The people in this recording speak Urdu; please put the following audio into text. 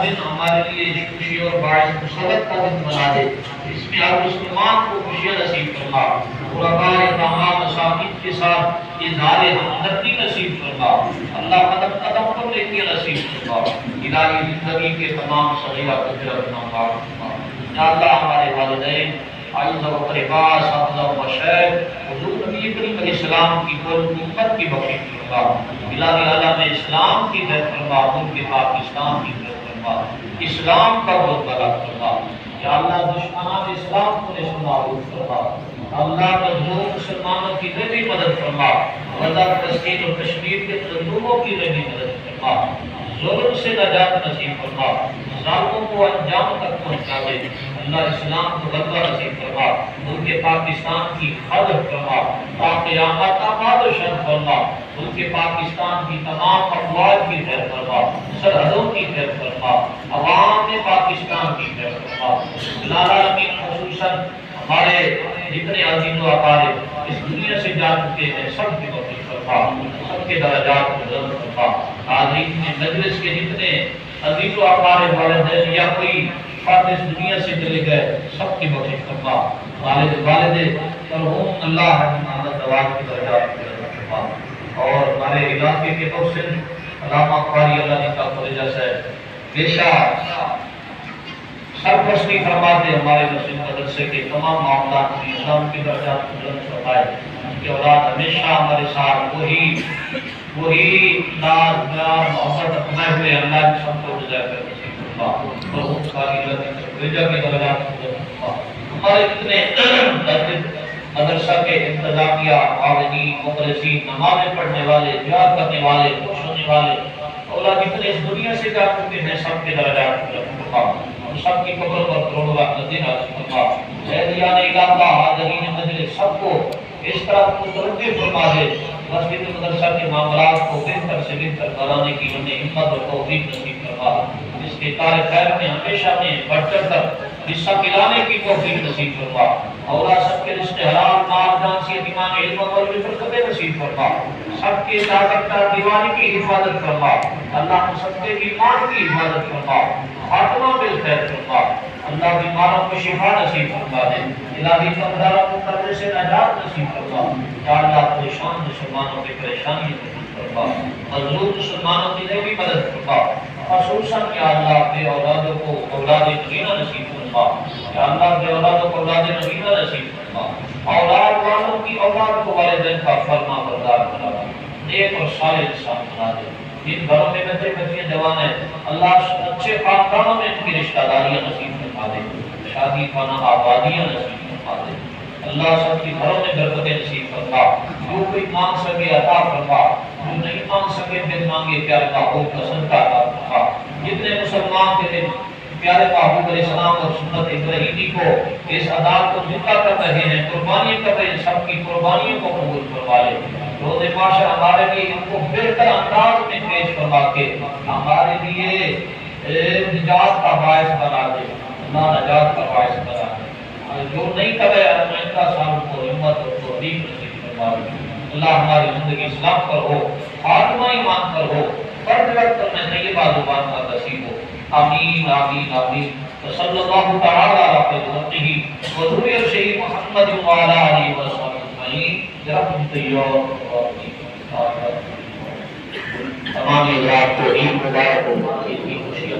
دن ہمارے لیے خوشی اور باعث مسرت کا دن بنا دے، اس میں ہر مسلمان کو خوشیاں نصیب فرما، غرباء تمام مساکین کے ساتھ اظہار ہمدردی نصیب فرما، اللہ قدم قدم پر نیکیاں نصیب فرما، الہی زندگی کے تمام صغیرہ کبیرہ گناہ معاف فرما۔ یا اللہ ہمارے والدین عائلہ و اقربا اساتذہ و مشائخ حضور نبی کریم علیہ السلام کی قول امت کی بخشش فرما، الہی عالم اسلام کی خیر فرما، ملک پاکستان کی خیر فرما، اسلام کا بہت بڑا فرما۔ یا اللہ دشمنان اسلام کو نشو نابود فرما، اللہ مظلوم مسلمانوں کی بھی مدد فرما، غزہ فلسطین اور کشمیر کے مظلوموں کی بھی مدد فرما، ظلم سے نجات نصیب فرما، ظالموں کو انجام تک پہنچا دے، اللہ اسلام کو غلبہ نصیب فرما، ملک پاکستان کی حفاظت فرما، تا قیامت آباد و شان فرما، ملک پاکستان کی تمام افواج کی خیر فرما، سرحدوں کی خیر فرما، عوام پاکستان کی خیر فرما، العالمین خصوصاً ہمارے جتنے عزیز و اقارب اس دنیا سے جا چکے ہیں سب کی بخشش فرما، سب کے درجات کو بلند فرما، حاضرین مجلس کے جتنے عزیز و اقارب والدین یا کوئی فرد اس دنیا سے چلے گئے سب کی بخشش فرما، والد مرحوم اللہ محمد نواز کی درجات کو بلند فرما، اور ہمارے علاقے کے محسن علامہ قاری اللہ جی کا خواجہ صاحب پیشہ سرپرستی فرماتے ہمارے مسلم مدرسے کے تمام معاملات کی اسلام کی درجات کو بلند فرمائے، ان کی اولاد ہمیشہ ہمارے ساتھ وہی ناز پیار محبت اپنائے ہوئے اللہ کی سب کو رضا کر نصیب فرما، اور ان ساری رضا کی درجات کو بلند فرما۔ ہمارے جتنے مدرسہ کے انتظامیہ معاونین مدرسین نمازیں پڑھنے والے جہاد کرنے والے خوش ہونے والے اولاد جتنے اس دنیا سے جا چکے ہیں سب کے درجات کو بلند فرما، سب کی قبر پر کروڑوں لاکھ نظر نازل فرما، زیدیان علاقہ حاضرین مجلس سب کو اس طرح متوجہ فرما دے، مسجد مدرسہ کے معاملات کو بہتر سے بہتر بنانے کی انہیں ہمت اور توفیق نصیب فرما، اس کے کار خیر میں ہمیشہ میں بڑھ چڑھ کر حصہ دلانے کی توفیق نصیب فرما، اولاد سب کے رشتے حلال مال جان سے ایمان علم اور برکتیں نصیب فرما، سب کے طاقت دیوانی کی حفاظت فرما، اللہ کو سب کے ایمان کی حفاظت فرما، خاتمہ بالخیر فرما، اللہ بیماروں کو شفا نصیب فرما دے، الہی قبراروں کو قبر سے نجات نصیب فرما، یا اللہ پریشان مسلمانوں کی پریشانی دور فرما، مظلوم مسلمانوں کی بھی مدد فرما، خصوصاً یا اللہ اپنے اولادوں کو اولاد نبینا نصیب فرما، یا اللہ اپنے اولادوں کو اولاد نبینا نصیب فرما، اولاد والوں کی اولاد کو والدین کا فرما بردار بنا دے، نیک اور صالح انسان بنا دے، جن گھروں میں بچے بچیاں جوان ہیں اللہ اچھے خاندانوں میں ان کی رشتہ داریاں نصیب فرما دے، شادی خانہ آبادیاں نصیب فرما دے، اللہ سب کی گھروں میں برکتیں نصیب فرما، جو کوئی مانگ سکے عطا فرما، جو نہیں مانگ سکے پھر مانگے پیارے محبوب کا صدقہ عطا فرما، جتنے مسلمان تھے پیارے محبوب علیہ السلام اور سنت ابراہیمی کو اس عذاب کو زندہ کر رہے ہیں قربانیاں کر رہے ہیں سب کی قربانیوں کو قبول فرما لے، روز معاشر ہمارے لیے ان کو بہتر انداز میں پیش فرما کے ہمارے لیے نجات کا باعث بنا دے، اللہ نجات کا باعث بنا دے، جو نہیں کرے آئندہ سال کو ہمت اور توفیق نصیب فرما دے، اللہ ہماری زندگی اسلام پر ہو، خاتمہ ایمان پر ہو، فرد وقت میں طیبہ زبان کا نصیب ہو، آمین آمین آمین، صلی اللہ تعالی علیہ وسلم و ذریہ شہید محمد و علی آلہ وصحبہ اجمعین برحمتہ یا تمام حضرات کو عید مبارک ہو، عید کی خوشیاں